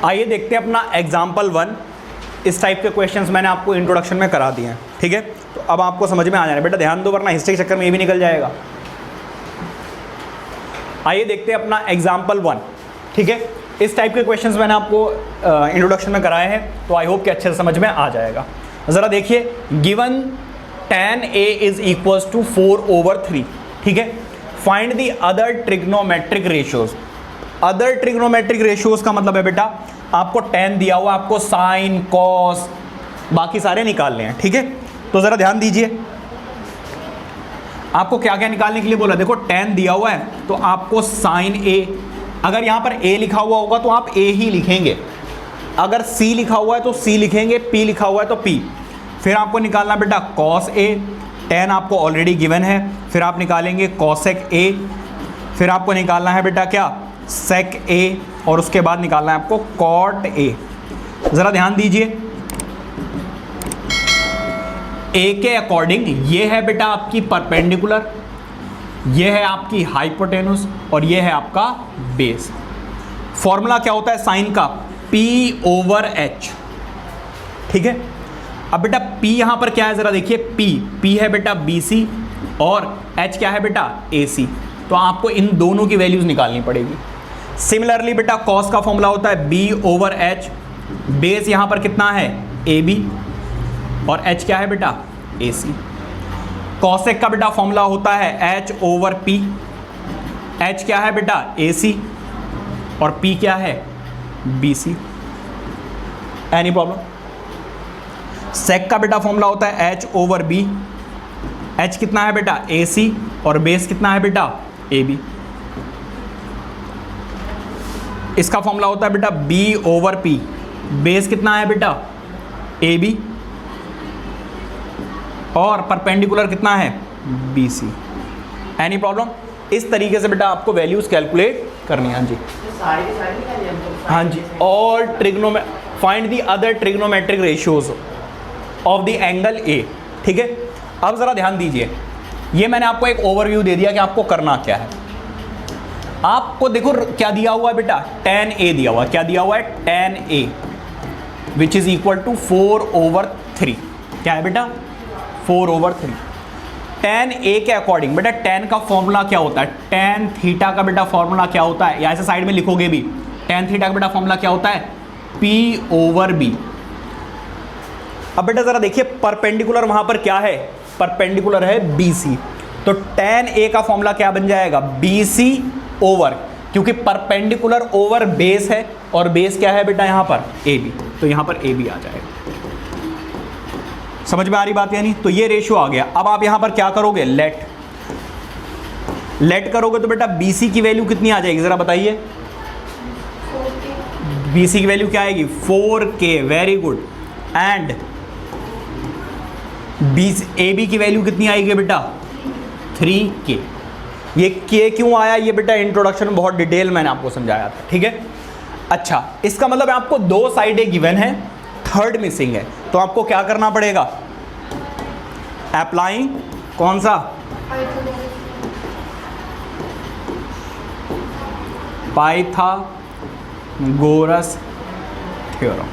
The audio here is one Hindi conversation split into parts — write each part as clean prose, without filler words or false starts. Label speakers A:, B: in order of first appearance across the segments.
A: आइए देखते हैं अपना एग्जाम्पल 1। इस टाइप के क्वेश्चंस मैंने आपको इंट्रोडक्शन में करा दिए हैं, ठीक है। तो अब आपको समझ में आ जाना, बेटा ध्यान दो वरना हिस्ट्री के चक्कर में ये भी निकल जाएगा। आइए देखते हैं अपना एग्जाम्पल 1, ठीक है। इस टाइप के क्वेश्चंस मैंने आपको इंट्रोडक्शन में कराए हैं, तो आई होप कि अच्छे से समझ में आ जाएगा। ज़रा देखिए, given tan a is equals to 4/3, ठीक है। Find the other trigonometric ratios. Other trigonometric ratios का मतलब है बेटा आपको tan दिया हुआ, आपको साइन कॉस बाकी सारे निकालने हैं, ठीक है। तो ज़रा ध्यान दीजिए, आपको क्या क्या निकालने के लिए बोला। देखो tan दिया हुआ है तो आपको साइन a, अगर यहाँ पर a लिखा हुआ होगा तो आप a ही लिखेंगे, अगर c लिखा हुआ है तो c लिखेंगे, p लिखा हुआ है तो p। फिर आपको निकालना बेटा cos a, tan आपको ऑलरेडी गिवन है, फिर आप निकालेंगे cosec a, फिर आपको निकालना है बेटा क्या sec a, और उसके बाद निकालना है आपको cot a। ज़रा ध्यान दीजिए, a के अकॉर्डिंग ये है बेटा आपकी परपेंडिकुलर, ये है आपकी हाइपोटेनुस और ये है आपका बेस। फॉर्मूला क्या होता है साइन का, p/h, ठीक है। अब बेटा p यहां पर क्या है जरा देखिए, p है बेटा BC और h क्या है बेटा AC, तो आपको इन दोनों की वैल्यूज निकालनी पड़ेगी। सिमिलरली बेटा cos का फॉर्मूला होता है b/h, बेस यहां पर कितना है AB और h क्या है बेटा AC। cosec का बेटा फॉर्मूला होता है h/p, h क्या है बेटा AC और p क्या है BC। Any problem. sec का बेटा फॉर्मूला होता है h/b, h कितना है बेटा AC और बेस कितना है बेटा AB। इसका फॉर्मूला होता है बेटा b/p, बेस कितना है बेटा AB और परपेंडिकुलर कितना है BC। Any problem. इस तरीके से बेटा आपको वैल्यूज कैलकुलेट करनी है। हाँ जी, हाँ जी। All find the other trigonometric ratios of the angle A, ठीक है। अब जरा ध्यान दीजिए, ये मैंने आपको एक ओवरव्यू दे दिया कि आपको करना क्या है। आपको देखो क्या दिया हुआ है बेटा, tan A दिया हुआ है। क्या दिया हुआ है tan A which is equal to 4/3। क्या है बेटा 4/3। tan A के अकॉर्डिंग बेटा tan का फॉर्मूला क्या होता है, tan थीटा का बेटा फॉर्मूला क्या होता है, या ऐसे साइड में लिखोगे भी, tan थीटा का बेटा फॉर्मूला क्या होता है p/b। अब बेटा जरा देखिए परपेंडिकुलर वहां पर क्या है, परपेंडिकुलर है BC, तो tan A का फॉर्मूला क्या बन जाएगा BC ओवर, क्योंकि परपेंडिकुलर ओवर बेस है और बेस क्या है बेटा यहां पर AB, तो यहां पर AB आ जाएगा। समझ में आ रही बात यानी, तो ये रेशियो आ गया। अब आप यहां पर क्या करोगे, लेट करोगे तो बेटा BC की वैल्यू कितनी आ जाएगी जरा बताइए। BC की वैल्यू क्या आएगी 4K, very good. And AB की वैल्यू कितनी आएगी बेटा 3K। ये K क्यों आया, ये बेटा इंट्रोडक्शन में बहुत डिटेल मैंने आपको समझाया था, ठीक है। अच्छा, इसका मतलब आपको दो साइडें गिवन है, थर्ड मिसिंग है, तो आपको क्या करना पड़ेगा, अप्लाइंग कौन सा Pythagoras theorem.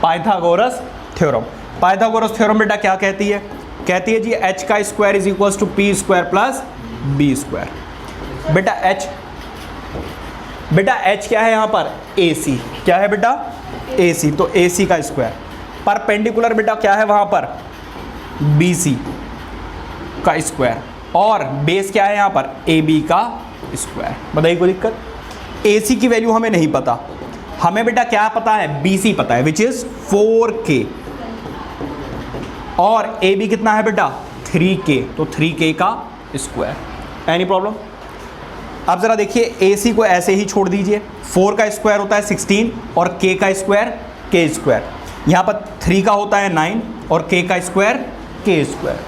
A: Pythagoras theorem, Pythagoras theorem बेटा क्या कहती है, कहती है जी h का square is equals to p square plus b square. बेटा h क्या है यहाँ पर AC, क्या है बेटा AC, तो AC का स्क्वायर। परपेंडिकुलर बेटा क्या है वहाँ पर BC का स्क्वायर, और बेस क्या है यहाँ पर AB का स्क्वायर। बताइए कोई दिक्कत। AC की वैल्यू हमें नहीं पता, हमें बेटा क्या पता है BC पता है विच इज 4K, और AB कितना है बेटा 3K, तो 3K का स्क्वायर। Any problem. अब जरा देखिए AC को ऐसे ही छोड़ दीजिए, 4 का स्क्वायर होता है 16 और K का स्क्वायर K स्क्वायर, यहाँ पर 3 का होता है 9 और K का स्क्वायर K स्क्वायर।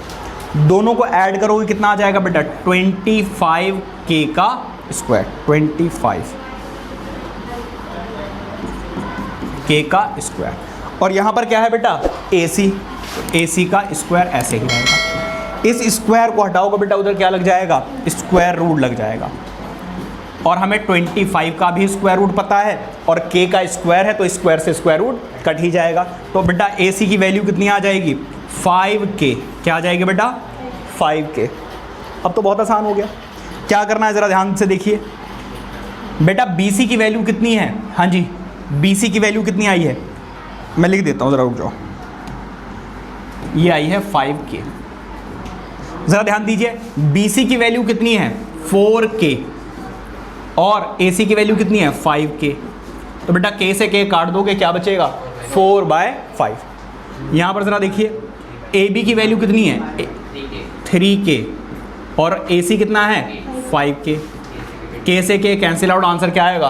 A: दोनों को ऐड करोगे कितना आ जाएगा बेटा 25K का स्क्वायर, 25K का स्क्वायर। और यहाँ पर क्या है बेटा AC का स्क्वायर ऐसे ही रहेगा। इस स्क्वायर को हटाओगे बेटा उधर क्या लग जाएगा, स्क्वायर रूट लग जाएगा। और हमें 25 का भी स्क्वायर रूट पता है और k का स्क्वायर है तो स्क्वायर से स्क्वायर रूट कट ही जाएगा। तो बेटा AC की वैल्यू कितनी आ जाएगी 5k। क्या आ जाएगी बेटा 5k। अब तो बहुत आसान हो गया। क्या करना है ज़रा ध्यान से देखिए बेटा, BC की वैल्यू कितनी है? हाँ जी, BC की वैल्यू कितनी आई है, मैं लिख देता हूँ, ज़रा रुक जाओ। ये आई है 5k। ज़रा ध्यान दीजिए, BC की वैल्यू कितनी है 4k और AC की वैल्यू कितनी है 5k। तो बेटा k से k काट दोगे, क्या बचेगा 4/5। यहाँ पर ज़रा देखिए, AB की वैल्यू कितनी है 3k और AC कितना है 5k। k से k कैंसिल आउट, आंसर क्या आएगा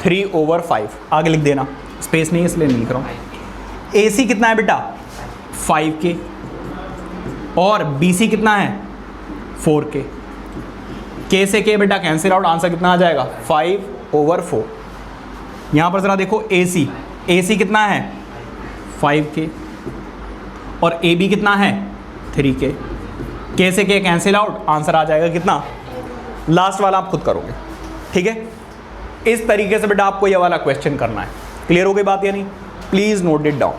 A: 3/5। आगे लिख देना, स्पेस नहीं है इसलिए नहीं लिख रहा हूँ। AC कितना है बेटा 5k और BC कितना है 4k। k से k बेटा कैंसिल आउट, आंसर कितना आ जाएगा 5/4। यहाँ पर ज़रा देखो AC कितना है 5k और AB कितना है 3k। k से k कैंसिल आउट, आंसर आ जाएगा कितना, लास्ट वाला आप खुद करोगे। ठीक है, इस तरीके से बेटा आपको ये वाला क्वेश्चन करना है। क्लियर हो गई बात या नहीं? Please note it down.